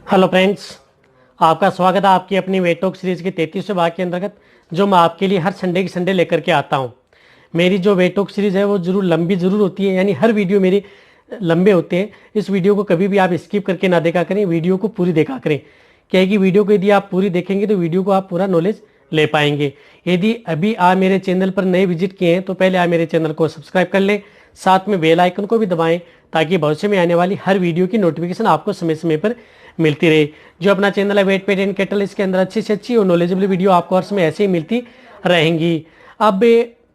Hello friends, आपका स्वागत है आपकी अपनी वेट टॉक सीरीज के 33वें भाग के अंतर्गत, जो मैं आपके लिए हर संडे की संडे लेकर के आता हूं। मेरी जो वेट टॉक सीरीज है वो जरूर लंबी जरूर होती है, यानी हर वीडियो मेरे लंबे होते हैं। इस वीडियो को कभी भी आप स्किप करके ना देखा करें, वीडियो को पूरी देखा करें। क्या है कि वीडियो को यदि आप पूरी देखेंगे तो वीडियो को आप पूरा नॉलेज ले पाएंगे। यदि अभी आप मेरे चैनल पर नए विजिट किए हैं तो पहले आप मेरे चैनल को सब्सक्राइब कर लें, साथ में बेल आइकन को भी दबाएं ताकि भविष्य में आने वाली हर वीडियो की नोटिफिकेशन आपको समय समय पर मिलती रहे। जो अपना चैनल है वेट पेट एंड कैटल, इसके अंदर अच्छी से अच्छी और नॉलेजेबल वीडियो आपको हर समय ऐसे ही मिलती रहेंगी। अब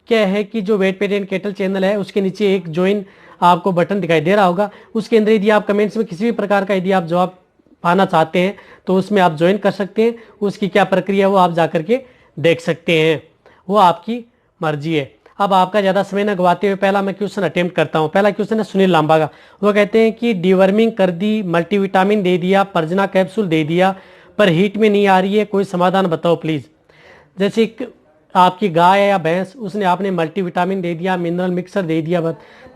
क्या है कि जो vet pet and cattle channel है उसके नीचे एक ज्वाइन आपको बटन दिखाई दे रहा होगा। उसके अंदर यदि आप कमेंट्स में किसी भी प्रकार का यदि आप जवाब पाना चाहते हैं तो उसमें आप ज्वाइन कर सकते हैं। उसकी क्या प्रक्रिया है वो आप जाकर के देख सकते हैं, वो आपकी मर्जी है। अब आपका ज़्यादा समय न गवाते हुए पहला मैं क्वेश्चन अटेम्प्ट करता हूँ। पहला क्वेश्चन है सुनील लांबा का। वो कहते हैं कि डिवर्मिंग कर दी, मल्टीविटामिन दे दिया, पर्जना कैप्सूल दे दिया, पर हीट में नहीं आ रही है, कोई समाधान बताओ प्लीज़। जैसे आपकी गाय है या भैंस, उसने आपने मल्टीविटामिन दे दिया, मिनरल मिक्सर दे दिया,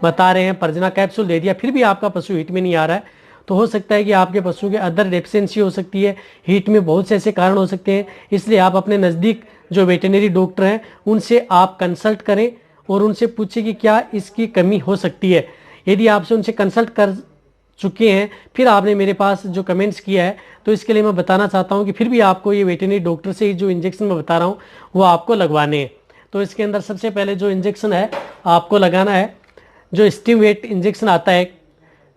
बता रहे हैं पर्जना कैप्सूल दे दिया, फिर भी आपका पशु हीट में नहीं आ रहा है, तो हो सकता है कि आपके पशु के अदर डेफिशिएंसी हो सकती है। हीट में बहुत से ऐसे कारण हो सकते हैं, इसलिए आप अपने नज़दीक जो वेटेनरी डॉक्टर हैं उनसे आप कंसल्ट करें और उनसे पूछें कि क्या इसकी कमी हो सकती है। यदि आपसे उनसे कंसल्ट कर चुके हैं फिर आपने मेरे पास जो कमेंट्स किया है, तो इसके लिए मैं बताना चाहता हूं कि फिर भी आपको ये वेटेनरी डॉक्टर से जो इंजेक्शन मैं बता रहा हूं वो आपको लगवाने हैं। तो इसके अंदर सबसे पहले जो इंजेक्शन है आपको लगाना है, जो स्टीमवेट इंजेक्शन आता है,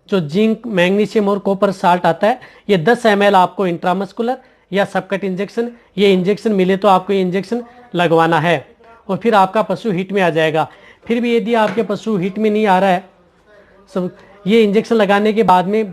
जो जिंक मैग्नीशियम और कॉपर साल्ट आता है, ये 10 ml आपको इंट्रामस्कुलर या सबकट इंजेक्शन, ये इंजेक्शन मिले तो आपको ये इंजेक्शन लगवाना है और फिर आपका पशु हीट में आ जाएगा। फिर भी यदि आपके पशु हीट में नहीं आ रहा है सब, ये इंजेक्शन लगाने के बाद में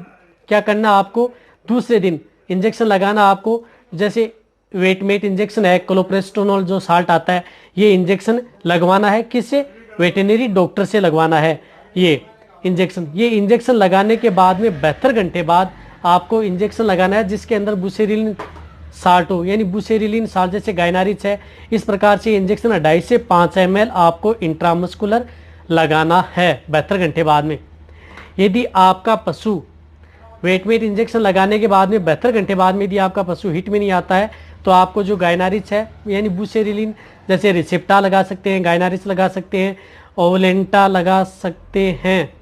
क्या करना आपको, दूसरे दिन इंजेक्शन लगाना आपको। जैसे वेटमेट इंजेक्शन है, क्लोप्रेस्टोनॉल जो साल्ट आता है, ये इंजेक्शन लगवाना है। किससे? वेटेनरी डॉक्टर से लगवाना है ये इंजेक्शन लगाने के बाद में 72 घंटे बाद आपको इंजेक्शन लगाना है जिसके अंदर बुसेरिलिन साल्ट हो, यानी बुसेरिलिन साल्ट जैसे गायनारिच है। इस प्रकार से इंजेक्शन 2.5 से 5 ml आपको इंट्रामस्कुलर लगाना है 72 घंटे बाद में। यदि आपका पशु वेटमेट इंजेक्शन लगाने के बाद में 72 घंटे बाद में यदि आपका पशु हिट में नहीं आता है तो आपको जो गायनारिच है यानी बुसेरिलिन, जैसे रिसेप्टा लगा सकते हैं, गायनारिच लगा सकते हैं, ओवलेंटा लगा सकते हैं,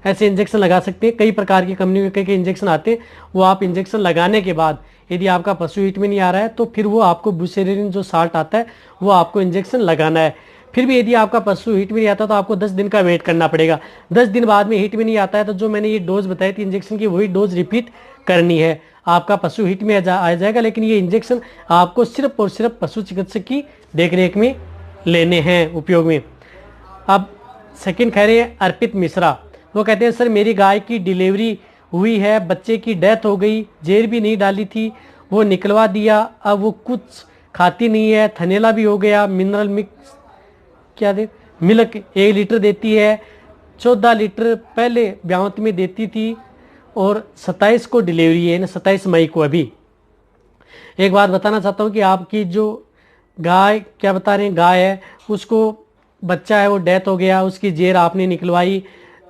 ऐसे इंजेक्शन लगा सकते हैं। कई प्रकार की कंपनी के इंजेक्शन आते हैं, वो आप इंजेक्शन लगाने के बाद यदि आपका पशु हीट में नहीं आ रहा है तो फिर वो आपको बुसेरिलिन जो साल्ट आता है वो आपको इंजेक्शन लगाना है। फिर भी यदि आपका पशु हीट में नहीं आता तो आपको 10 दिन का वेट करना पड़ेगा। 10 दिन बाद में हीट में नहीं आता है तो जो मैंने ये डोज बताई थी इंजेक्शन की, वही डोज रिपीट करनी है। आपका पशु हीट में आ जाएगा, लेकिन ये इंजेक्शन आपको सिर्फ और सिर्फ पशु चिकित्सक की देखरेख में लेने हैं, उपयोग में। अब सेकंड कह रहे हैं अर्पित मिश्रा। वो कहते हैं सर मेरी गाय की डिलीवरी हुई है, बच्चे की डेथ हो गई, जेर भी नहीं डाली थी, वो निकलवा दिया, अब वो कुछ खाती नहीं है, थनेला भी हो गया, मिनरल मिक्स क्या दे मिल्क 1 लीटर देती है, 14 लीटर पहले ब्यावत में देती थी और 27 को डिलीवरी है, 27 मई को। अभी एक बात बताना चाहता हूँ कि आपकी जो गाय, क्या बता रहे हैं, गाय है उसको बच्चा है वो डेथ हो गया, उसकी जेर आपने निकलवाई,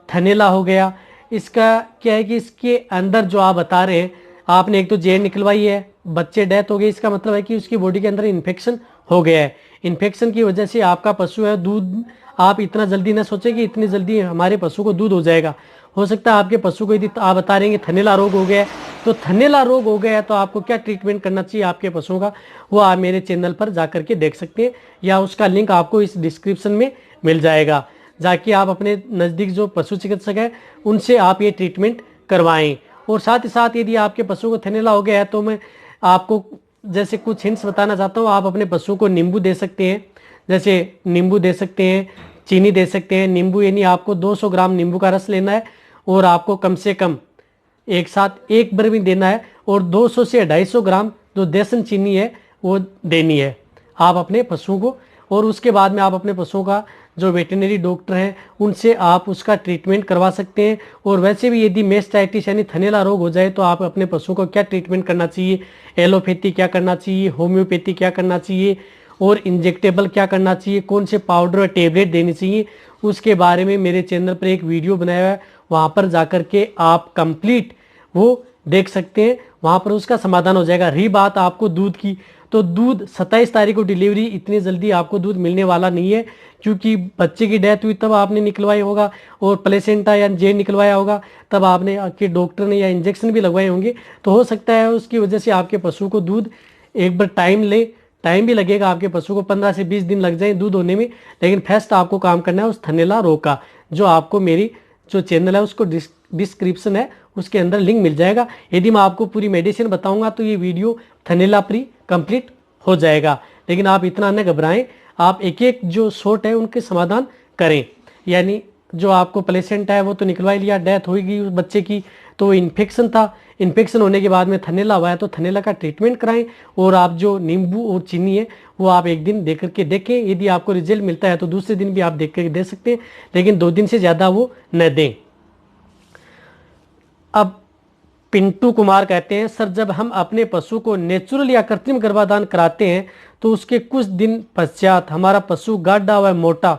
थनेला हो गया। इसका क्या है कि इसके अंदर जो आप बता रहे हैं, आपने एक तो जेर निकलवाई है, बच्चे डेथ हो गए, इसका मतलब है कि उसकी बॉडी के अंदर इन्फेक्शन हो गया है। इन्फेक्शन की वजह से आपका पशु है, दूध आप इतना जल्दी ना सोचें कि इतनी जल्दी हमारे पशु को दूध हो जाएगा। हो सकता है आपके पशु को यदि आप बता रहे हैं थनेला रोग हो गया है, तो थनेला रोग हो गया है तो आपको क्या ट्रीटमेंट करना चाहिए आपके पशुओं का, वो आप मेरे चैनल पर जाकर के देख सकते हैं, या उसका लिंक आपको इस डिस्क्रिप्शन में मिल जाएगा। जाके आप अपने नज़दीक जो पशु चिकित्सक है उनसे आप ये ट्रीटमेंट करवाएं। और साथ ही साथ यदि आपके पशु को थनेला हो गया है तो मैं आपको जैसे कुछ हिंट्स बताना चाहता हूँ। आप अपने पशु को नींबू दे सकते हैं, जैसे नींबू दे सकते हैं, चीनी दे सकते हैं। नींबू यानी आपको 200 ग्राम नींबू का रस लेना है और आपको कम से कम एक साथ एक बार भी देना है, और 200 से 250 ग्राम जो देसन चीनी है वो देनी है आप अपने पशुओं को। और उसके बाद में आप अपने पशुओं का जो वेटेनरी डॉक्टर हैं उनसे आप उसका ट्रीटमेंट करवा सकते हैं। और वैसे भी यदि मेस्टाइटिस यानी थनेला रोग हो जाए तो आप अपने पशुओं को क्या ट्रीटमेंट करना चाहिए, एलोपैथी क्या करना चाहिए, होम्योपैथी क्या करना चाहिए, और इंजेक्टेबल क्या करना चाहिए, कौन से पाउडर और टेबलेट देनी चाहिए, उसके बारे में मेरे चैनल पर एक वीडियो बनाया है, वहाँ पर जाकर के आप कंप्लीट वो देख सकते हैं, वहाँ पर उसका समाधान हो जाएगा। रही बात आपको दूध की, तो दूध 27 तारीख को डिलीवरी, इतनी जल्दी आपको दूध मिलने वाला नहीं है, क्योंकि बच्चे की डेथ हुई तब आपने निकलवाया होगा और प्लेसेंटा या जेल निकलवाया होगा, तब आपने आपके डॉक्टर ने या इंजेक्शन भी लगवाए होंगे। तो हो सकता है उसकी वजह से आपके पशु को दूध एक बार टाइम भी लगेगा, आपके पशु को 15 से 20 दिन लग जाए दूध होने में। लेकिन फर्स्ट आपको काम करना है उस थनैला रोग का, जो आपको मेरी जो चैनल है उसको डिस्क्रिप्शन है उसके अंदर लिंक मिल जाएगा। यदि मैं आपको पूरी मेडिसिन बताऊंगा तो ये वीडियो थनैला प्री कंप्लीट हो जाएगा। लेकिन आप इतना न घबराएं, आप एक एक जो शॉर्ट है उनके समाधान करें। यानी जो आपको प्लेसेंटा है वो तो निकलवा लिया, डेथ हो गई उस बच्चे की, तो इन्फेक्शन था, इन्फेक्शन होने के बाद में थनैला हुआ है तो थनैला का ट्रीटमेंट कराएं। और आप जो नींबू और चीनी है वो आप एक दिन दे करके देखें, यदि आपको रिजल्ट मिलता है तो दूसरे दिन भी आप देख करके दे सकते हैं, लेकिन 2 दिन से ज़्यादा वो न दें। अब पिंटू कुमार कहते हैं, सर जब हम अपने पशु को नेचुरल या कृत्रिम गर्भाधान कराते हैं तो उसके कुछ दिन पश्चात हमारा पशु गाढ़ा व मोटा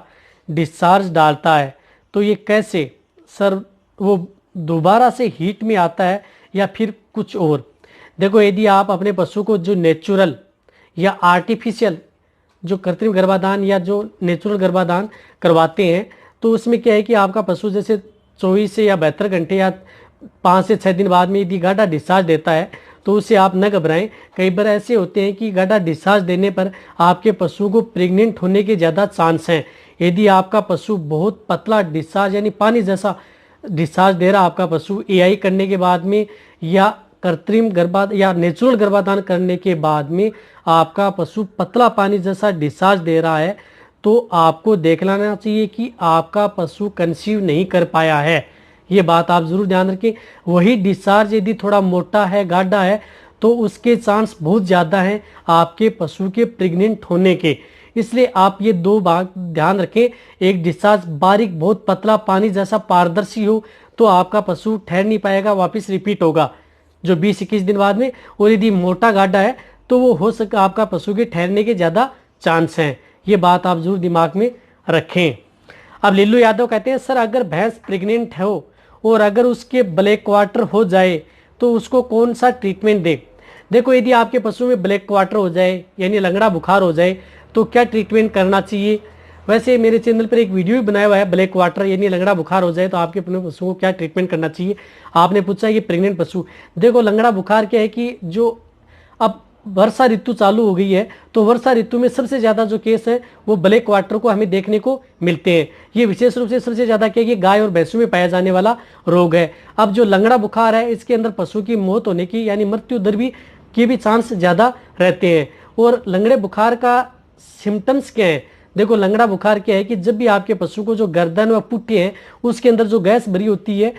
डिस्चार्ज डालता है, तो ये कैसे? सर वो दोबारा से हीट में आता है या फिर कुछ और? देखो, यदि आप अपने पशु को जो नेचुरल या आर्टिफिशियल जो कृत्रिम गर्भाधान या जो नेचुरल गर्भाधान करवाते हैं तो उसमें क्या है कि आपका पशु जैसे 24 से या 72 घंटे या 5 से 6 दिन बाद में यदि गाढ़ा डिस्चार्ज देता है तो उससे आप न घबराएं। कई बार ऐसे होते हैं कि गाढ़ा डिस्चार्ज देने पर आपके पशु को प्रेग्नेंट होने के ज़्यादा चांस हैं। यदि आपका पशु बहुत पतला डिस्चार्ज यानी पानी जैसा डिस्चार्ज दे रहा आपका पशु एआई करने के बाद में या कृत्रिम गर्भाधान या नेचुरल गर्भाधान करने के बाद में आपका पशु पतला पानी जैसा डिस्चार्ज दे रहा है, तो आपको देख लेना चाहिए कि आपका पशु कंसीव नहीं कर पाया है। ये बात आप जरूर ध्यान रखें। वही डिस्चार्ज यदि थोड़ा मोटा है, गाढ़ा है, तो उसके चांस बहुत ज़्यादा हैं आपके पशु के प्रेग्नेंट होने के। इसलिए आप ये 2 बात ध्यान रखें। एक डिस्चार्ज बारीक बहुत पतला पानी जैसा पारदर्शी हो तो आपका पशु ठहर नहीं पाएगा, वापस रिपीट होगा जो 20-21 दिन बाद में। और यदि मोटा गाढ़ा है तो वो हो सके आपका पशु के ठहरने के ज़्यादा चांस हैं। ये बात आप जरूर दिमाग में रखें। अब लीलू यादव कहते हैं, सर अगर भैंस प्रेग्नेंट हो और अगर उसके ब्लैक क्वार्टर हो जाए तो उसको कौन सा ट्रीटमेंट दें? देखो, यदि आपके पशु में ब्लैक क्वार्टर हो जाए यानी लंगड़ा बुखार हो जाए तो क्या ट्रीटमेंट करना चाहिए? वैसे मेरे चैनल पर एक वीडियो भी बनाया हुआ है, ब्लैक क्वार्टर यानी लंगड़ा बुखार हो जाए तो आपके अपने पशु को क्या ट्रीटमेंट करना चाहिए। आपने पूछा ये प्रेग्नेंट पशु। देखो, लंगड़ा बुखार क्या है कि जो अब वर्षा ऋतु चालू हो गई है तो वर्षा ऋतु में सबसे ज़्यादा जो केस है वो ब्लैक क्वार्टर को हमें देखने को मिलते हैं। ये विशेष रूप से सबसे ज़्यादा क्या है कि गाय और भैंसों में पाया जाने वाला रोग है। अब जो लंगड़ा बुखार है इसके अंदर पशु की मौत होने की यानी मृत्यु दर की भी चांस ज़्यादा रहते हैं। और लंगड़े बुखार का सिम्टम्स क्या है? देखो, लंगड़ा बुखार क्या है कि जब भी आपके पशु को जो गर्दन व पुट्टी है उसके अंदर जो गैस भरी होती है,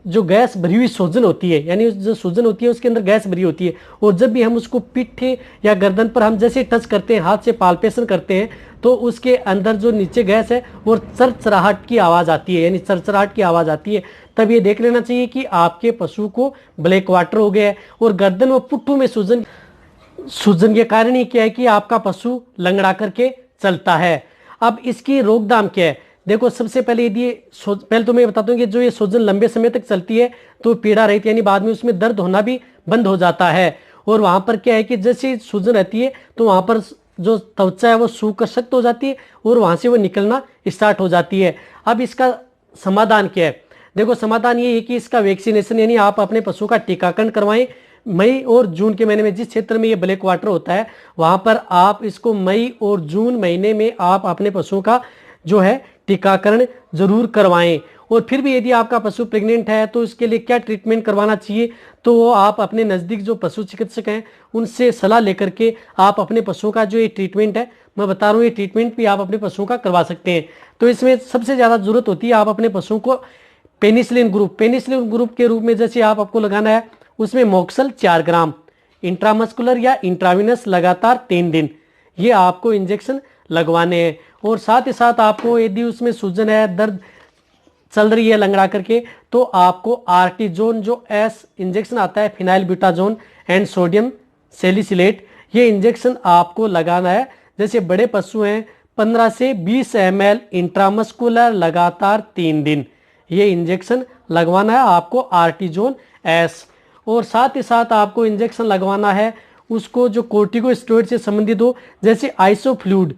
जो गैस भरी हुई सूजन होती है यानी जो सूजन होती है उसके अंदर गैस भरी होती है, और जब भी हम उसको पीठे या गर्दन पर हम जैसे टच करते हैं, हाथ से पाल्पेशन करते हैं, तो उसके अंदर जो नीचे गैस है वो चरचराहट की आवाज़ आती है, यानी चरचराहट की आवाज़ आती है। तब ये देख लेना चाहिए कि आपके पशु को ब्लैक क्वार्टर हो गया है। और गर्दन व पुट्ठों में सूजन के कारण ही क्या है कि आपका पशु लंगड़ा करके चलता है। अब इसकी रोकथाम क्या है? देखो, सबसे पहले यदि पहले तो मैं बताता हूँ कि जो ये सूजन लंबे समय तक चलती है तो पीड़ा रहित यानी बाद में उसमें दर्द होना भी बंद हो जाता है। और वहां पर क्या है कि जैसे सूजन रहती है तो वहां पर जो त्वचा है वो सूख सख्त हो जाती है और वहां से वो निकलना स्टार्ट हो जाती है। अब इसका समाधान क्या है? देखो, समाधान ये है कि इसका वैक्सीनेशन यानी आप अपने पशु का टीकाकरण करवाएं। मई और जून के महीने में जिस क्षेत्र में ये ब्लैक क्वार्टर होता है वहां पर आप इसको मई और जून महीने में आप अपने पशुओं का जो है टीकाकरण जरूर करवाएं। और फिर भी यदि आपका पशु प्रेग्नेंट है तो इसके लिए क्या ट्रीटमेंट करवाना चाहिए, तो वो आप अपने नज़दीक जो पशु चिकित्सक हैं उनसे सलाह लेकर के आप अपने पशुओं का जो ये ट्रीटमेंट है, मैं बता रहा हूँ, ये ट्रीटमेंट भी आप अपने पशुओं का करवा सकते हैं। तो इसमें सबसे ज़्यादा जरूरत होती है आप अपने पशुओं को पेनिसिलिन ग्रुप के रूप में जैसे आपको लगाना है, उसमें मोक्सल 4 ग्राम इंट्रामस्कुलर या इंट्राविनस लगातार 3 दिन ये आपको इंजेक्शन लगवाने हैं। और साथ ही साथ आपको यदि उसमें सूजन है, दर्द चल रही है लंगड़ा करके, तो आपको आर्टिजोन जो एस इंजेक्शन आता है, phenyl butazone and sodium salicylate, ये इंजेक्शन आपको लगाना है। जैसे बड़े पशु हैं 15 से 20 ml इंट्रामस्कुलर लगातार 3 दिन ये इंजेक्शन लगवाना है आपको आर्टिजोन एस। और साथ ही साथ आपको इंजेक्शन लगवाना है उसको जो कोर्टिकोस्टेरॉइड से संबंधित हो, जैसे आइसोफ्लूइड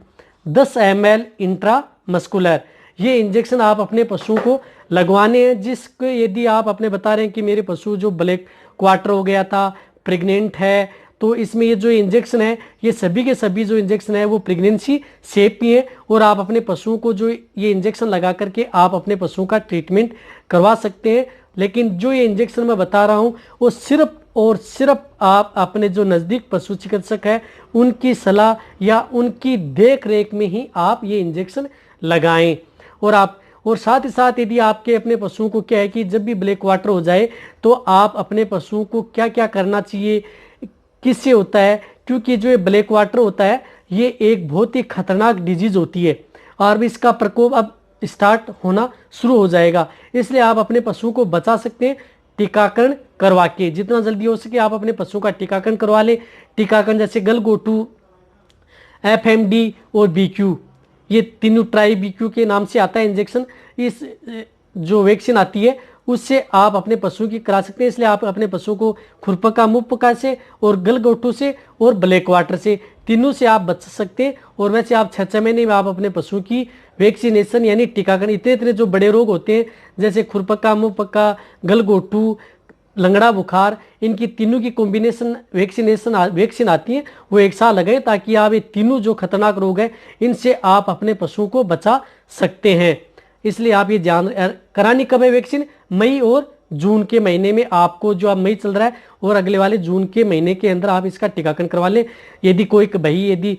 10 ml इंट्रामस्कुलर। ये इंजेक्शन आप अपने पशुओं को लगवाने हैं, जिसको यदि आप अपने बता रहे हैं कि मेरे पशु जो ब्लैक क्वार्टर हो गया था, प्रेग्नेंट है, तो इसमें ये जो इंजेक्शन है, ये सभी के सभी जो इंजेक्शन है वो प्रेगनेंसी सेफ भी है, और आप अपने पशुओं को जो ये इंजेक्शन लगा करके आप अपने पशुओं का ट्रीटमेंट करवा सकते हैं। लेकिन जो ये इंजेक्शन मैं बता रहा हूँ वो सिर्फ और सिर्फ आप अपने जो नज़दीक पशु चिकित्सक है उनकी सलाह या उनकी देख रेख में ही आप ये इंजेक्शन लगाएं। और साथ ही साथ यदि आपके अपने पशुओं को क्या है कि जब भी ब्लैक वाटर हो जाए तो आप अपने पशुओं को क्या क्या करना चाहिए, किससे होता है, क्योंकि जो ये ब्लैक वाटर होता है ये एक बहुत ही खतरनाक डिजीज होती है और इसका प्रकोप अब स्टार्ट होना शुरू हो जाएगा। इसलिए आप अपने पशुओं को बचा सकते हैं टीकाकरण करवा के। जितना जल्दी हो सके आप अपने पशुओं का टीकाकरण करवा ले। टीकाकरण जैसे गलघोटू, FMD और BQ, ये तीनों ट्राई BQ के नाम से आता है इंजेक्शन। इस जो वैक्सीन आती है उससे आप अपने पशुओं की करा सकते हैं। इसलिए आप अपने पशुओं को खुरपका, मुंहपका से और गलघोटू से और ब्लैक वाटर से, तीनों से आप बच सकते हैं। और वैसे आप 6 महीने में आप अपने पशुओं की वैक्सीनेशन यानी टीकाकरण, इतने जो बड़े रोग होते हैं जैसे खुरपका, मुंहपका, गलघोटू, लंगड़ा बुखार, इनकी तीनों की कॉम्बिनेशन वैक्सीन आती है, वो एक साथ लगाएं ताकि आप ये तीनों जो खतरनाक रोग हैं इनसे आप अपने पशुओं को बचा सकते हैं। इसलिए आप ये ध्यान करानी कब है वैक्सीन? मई और जून के महीने में आपको, जो अब मई चल रहा है और अगले वाले जून के महीने के अंदर आप इसका टीकाकरण करवा लें। यदि कोई भाई यदि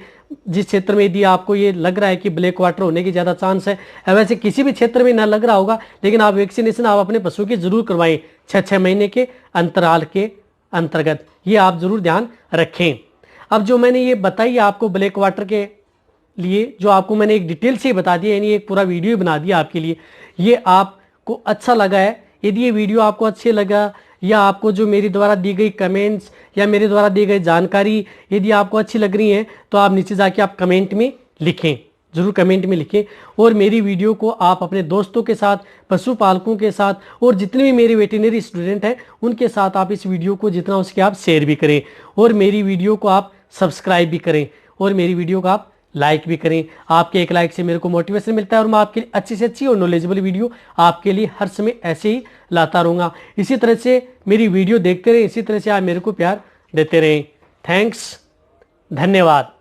जिस क्षेत्र में यदि आपको ये लग रहा है कि ब्लैक वाटर होने की ज़्यादा चांस है, वैसे किसी भी क्षेत्र में ना लग रहा होगा, लेकिन आप वैक्सीनेशन आप अपने पशु की जरूर करवाएं 6 महीने के अंतराल के अंतर्गत। ये आप जरूर ध्यान रखें। अब जो मैंने ये बताई आपको ब्लैक वाटर के लिए, जो आपको मैंने एक डिटेल से बता दिया, यानी एक पूरा वीडियो बना दिया आपके लिए, ये आपको अच्छा लगा है? यदि ये वीडियो आपको अच्छे लगा या आपको जो मेरी द्वारा दी गई कमेंट्स या मेरे द्वारा दी गई जानकारी यदि आपको अच्छी लग रही है तो आप नीचे जाके आप कमेंट में लिखें, जरूर कमेंट में लिखें। और मेरी वीडियो को आप अपने दोस्तों के साथ, पशुपालकों के साथ और जितने भी मेरे वेटरनरी स्टूडेंट हैं उनके साथ आप इस वीडियो को जितना हो सके आप शेयर भी करें, और मेरी वीडियो को आप सब्सक्राइब भी करें, और मेरी वीडियो को आप लाइक भी करें। आपके एक लाइक से मेरे को मोटिवेशन मिलता है और मैं आपके लिए अच्छी से अच्छी और नॉलेजेबल वीडियो आपके लिए हर समय ऐसे ही लाता रहूँगा। इसी तरह से मेरी वीडियो देखते रहें, इसी तरह से आप मेरे को प्यार देते रहें। थैंक्स, धन्यवाद।